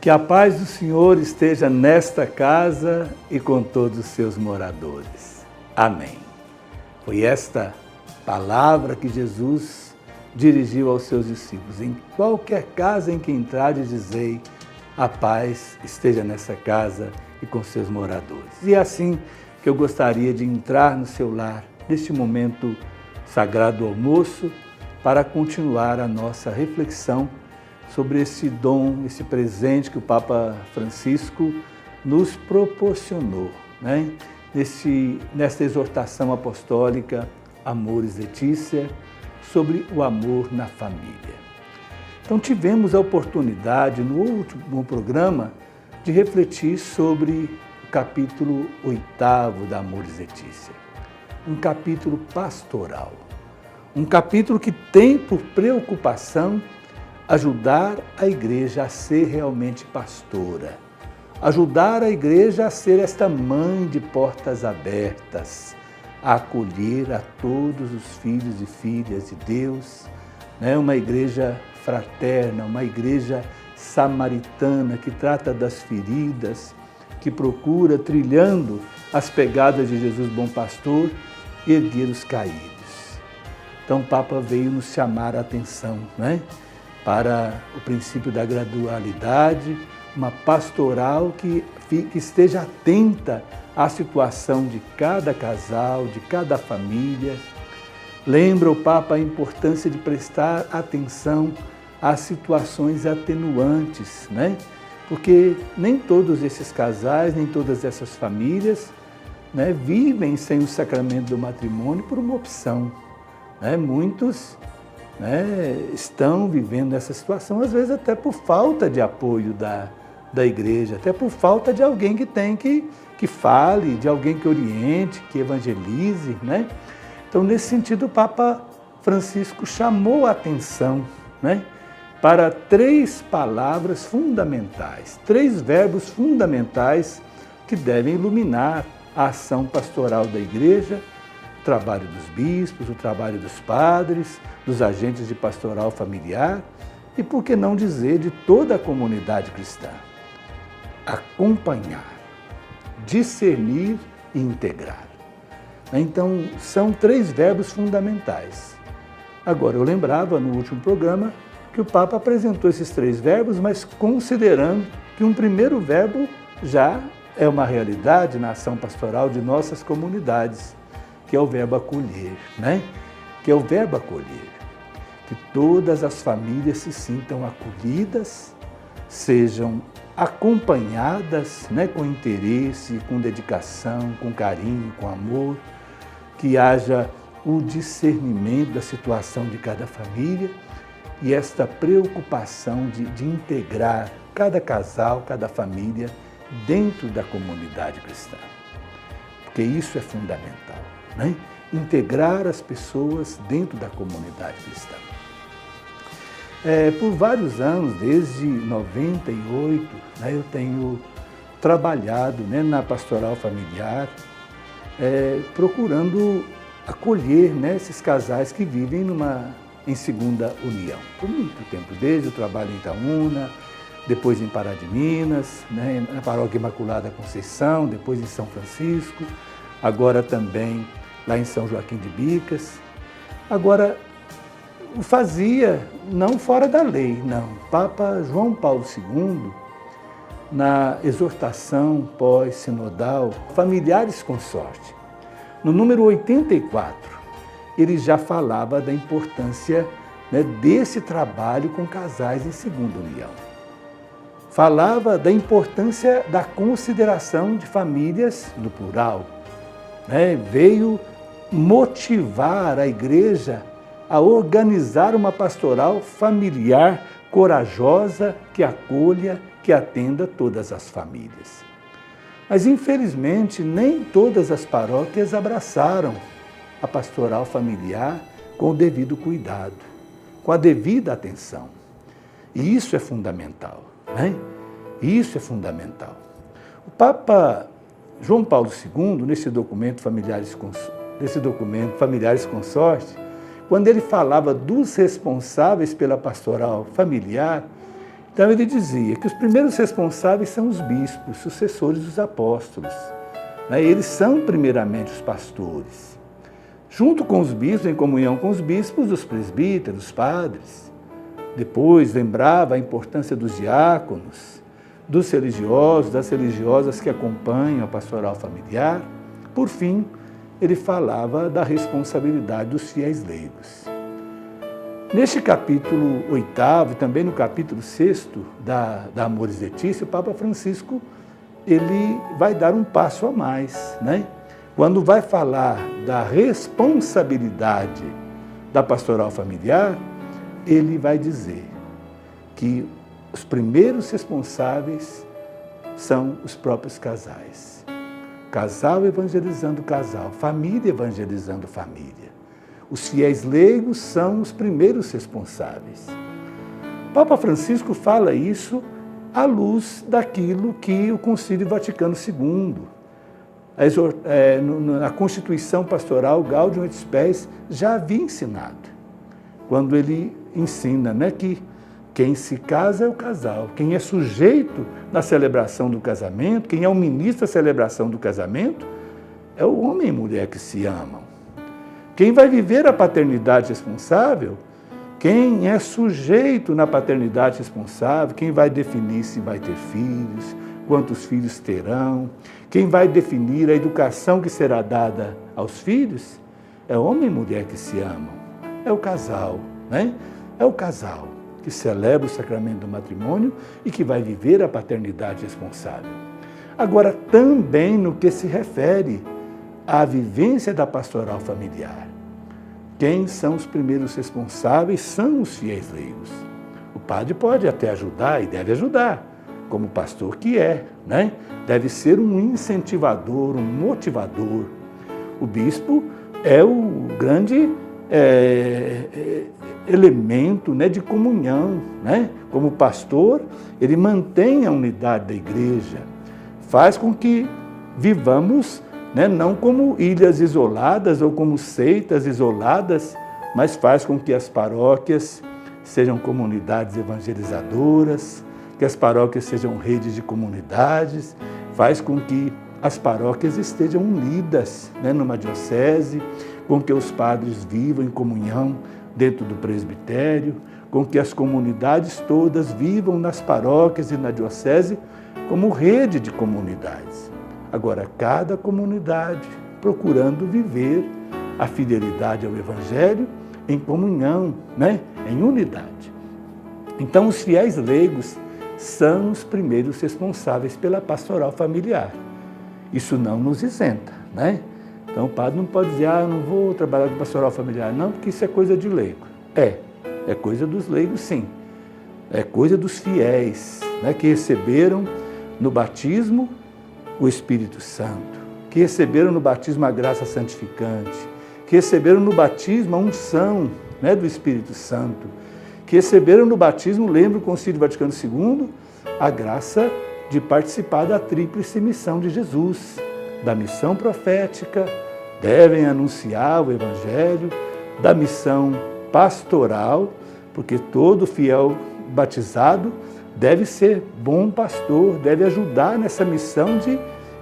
Que a paz do Senhor esteja nesta casa e com todos os seus moradores. Amém. Foi esta palavra que Jesus dirigiu aos seus discípulos. Em qualquer casa em que entrares, dizei, a paz esteja nessa casa e com seus moradores. E é assim que eu gostaria de entrar no seu lar, neste momento sagrado do almoço, para continuar a nossa reflexão sobre esse dom, esse presente que o Papa Francisco nos proporcionou, né? Nesta exortação apostólica, Amoris Laetitia, sobre o amor na família. Então tivemos a oportunidade, no último programa, de refletir sobre o capítulo 8º da Amoris Laetitia, um capítulo pastoral, um capítulo que tem por preocupação ajudar a igreja a ser realmente pastora, ajudar a igreja a ser esta mãe de portas abertas, a acolher a todos os filhos e filhas de Deus, né? Uma igreja fraterna, uma igreja samaritana que trata das feridas, que procura, trilhando as pegadas de Jesus Bom Pastor, erguer os caídos. Então o Papa veio nos chamar a atenção, né? Para o princípio da gradualidade, uma pastoral que esteja atenta à situação de cada casal, de cada família. Lembra o Papa a importância de prestar atenção às situações atenuantes, né? Porque nem todos esses casais, nem todas essas famílias, né, vivem sem o sacramento do matrimônio por uma opção, né? Muitos, né, estão vivendo essa situação, às vezes até por falta de apoio da igreja, até por falta de alguém que fale, de alguém que oriente, que evangelize, né? Então, nesse sentido, o Papa Francisco chamou a atenção, né, para 3 palavras fundamentais, 3 verbos fundamentais que devem iluminar a ação pastoral da igreja, o trabalho dos bispos, o trabalho dos padres, dos agentes de pastoral familiar e, por que não dizer, de toda a comunidade cristã. Acompanhar, discernir e integrar. Então, são 3 verbos fundamentais. Agora, eu lembrava no último programa que o Papa apresentou esses 3 verbos, mas considerando que um primeiro verbo já é uma realidade na ação pastoral de nossas comunidades, que é o verbo acolher, né? Que é o verbo acolher. Que todas as famílias se sintam acolhidas, sejam acompanhadas, né, com interesse, com dedicação, com carinho, com amor, que haja o discernimento da situação de cada família e esta preocupação de integrar cada casal, cada família dentro da comunidade cristã. Porque isso é fundamental, né? Integrar as pessoas dentro da comunidade cristã. Por vários anos, desde 98, né, eu tenho trabalhado, né, na pastoral familiar, procurando acolher, né, esses casais que vivem em segunda união. Por muito tempo, desde o trabalho em Itaúna, depois em Pará de Minas, né, na Paróquia Imaculada Conceição, depois em São Francisco, agora também lá em São Joaquim de Bicas. Agora, o fazia não fora da lei, não. Papa João Paulo II, na exortação pós-sinodal Familiares Consorte, no número 84, ele já falava da importância, né, desse trabalho com casais em segunda união. Falava da importância da consideração de famílias no plural, né? Veio motivar a igreja a organizar uma pastoral familiar corajosa que acolha, que atenda todas as famílias. Mas, infelizmente, nem todas as paróquias abraçaram a pastoral familiar com o devido cuidado, com a devida atenção. E isso é fundamental, né? Isso é fundamental. O Papa João Paulo II, nesse documento Familiares Consorte, quando ele falava dos responsáveis pela pastoral familiar, Então ele dizia que os primeiros responsáveis são os bispos, sucessores dos apóstolos. Eles são primeiramente os pastores. Junto com os bispos, em comunhão com os bispos, os presbíteros, os padres. Depois lembrava a importância dos diáconos, dos religiosos, das religiosas que acompanham a pastoral familiar. Por fim, ele falava da responsabilidade dos fiéis leigos. Neste capítulo 8º, e também no capítulo 6º da Amoris Laetitia, o Papa Francisco ele vai dar um passo a mais, Quando vai falar da responsabilidade da pastoral familiar, ele vai dizer que os primeiros responsáveis são os próprios casais. Casal evangelizando casal, família evangelizando família. Os fiéis leigos são os primeiros responsáveis. O Papa Francisco fala isso à luz daquilo que o Concílio Vaticano II, na Constituição Pastoral Gaudium et Spes, já havia ensinado. Quando ele ensina que quem se casa é o casal, quem é sujeito na celebração do casamento, quem é o ministro da celebração do casamento, é o homem e mulher que se amam. Quem vai viver a paternidade responsável, quem é sujeito na paternidade responsável, quem vai definir se vai ter filhos, quantos filhos terão, quem vai definir a educação que será dada aos filhos, é homem e mulher que se amam. É o casal, É o casal que celebra o sacramento do matrimônio e que vai viver a paternidade responsável. Agora, também no que se refere à vivência da pastoral familiar. Quem são os primeiros responsáveis são os fiéis leigos. O padre pode até ajudar e deve ajudar, como pastor que é, Deve ser um incentivador, um motivador. O bispo é o grande elemento de comunhão, Como pastor, ele mantém a unidade da igreja, faz com que vivamos não como ilhas isoladas ou como seitas isoladas, mas faz com que as paróquias sejam comunidades evangelizadoras, que as paróquias sejam redes de comunidades, faz com que as paróquias estejam unidas numa diocese, com que os padres vivam em comunhão dentro do presbitério, com que as comunidades todas vivam nas paróquias e na diocese como rede de comunidades. Agora, cada comunidade procurando viver a fidelidade ao Evangelho em comunhão, em unidade. Então, os fiéis leigos são os primeiros responsáveis pela pastoral familiar. Isso não nos isenta, Então, o padre não pode dizer, eu não vou trabalhar com pastoral familiar, não, porque isso é coisa de leigo. É coisa dos leigos, sim. É coisa dos fiéis, que receberam no batismo o Espírito Santo, que receberam no batismo a graça santificante, que receberam no batismo a unção do Espírito Santo, que receberam no batismo, lembra o Concílio Vaticano II, a graça de participar da tríplice missão de Jesus, da missão profética, devem anunciar o Evangelho, da missão pastoral, porque todo fiel batizado deve ser bom pastor, deve ajudar nessa missão de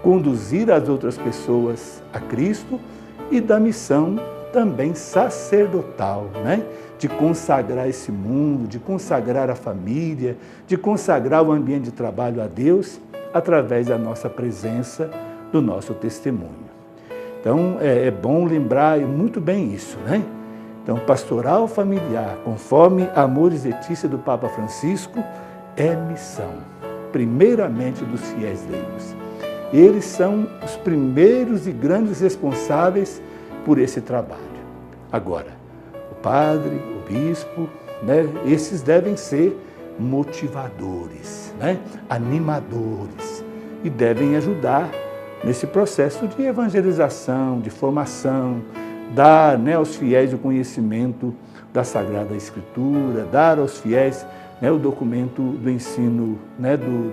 conduzir as outras pessoas a Cristo, e da missão também sacerdotal, de consagrar esse mundo, de consagrar a família, de consagrar o ambiente de trabalho a Deus através da nossa presença, do nosso testemunho. Então, é bom lembrar muito bem isso, Então, pastoral familiar, conforme a Amoris Laetitia do Papa Francisco, é missão, primeiramente dos fiéis leigos. Eles são os primeiros e grandes responsáveis por esse trabalho. Agora, o padre, o bispo, esses devem ser motivadores, animadores, e devem ajudar nesse processo de evangelização, de formação, dar aos fiéis o conhecimento da Sagrada Escritura, dar aos fiéis o documento do ensino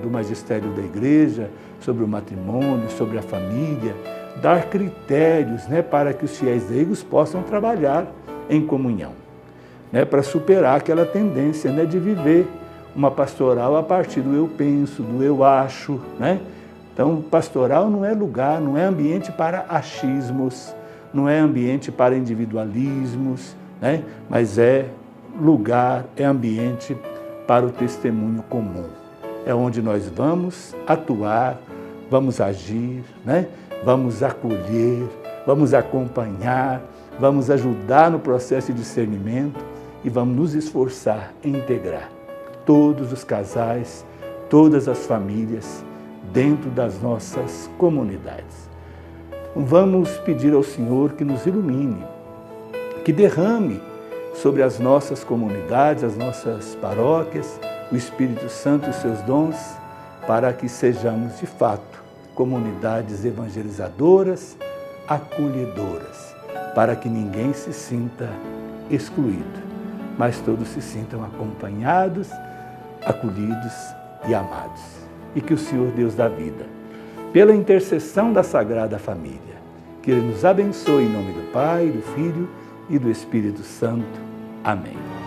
do magistério da Igreja sobre o matrimônio, sobre a família, dar critérios para que os fiéis leigos possam trabalhar em comunhão, para superar aquela tendência de viver uma pastoral a partir do eu penso, do eu acho, né? Então, pastoral não é lugar, não é ambiente para achismos, não é ambiente para individualismos, né? Mas é lugar, é ambiente para o testemunho comum. É onde nós vamos atuar, vamos agir, né? Vamos acolher, vamos acompanhar, vamos ajudar no processo de discernimento e vamos nos esforçar em integrar todos os casais, todas as famílias dentro das nossas comunidades. Vamos pedir ao Senhor que nos ilumine, que derrame sobre as nossas comunidades, as nossas paróquias, o Espírito Santo e os seus dons, para que sejamos de fato comunidades evangelizadoras, acolhedoras, para que ninguém se sinta excluído, mas todos se sintam acompanhados, acolhidos e amados. E que o Senhor, Deus da vida, pela intercessão da Sagrada Família, que Ele nos abençoe em nome do Pai, do Filho e do Espírito Santo. Amém.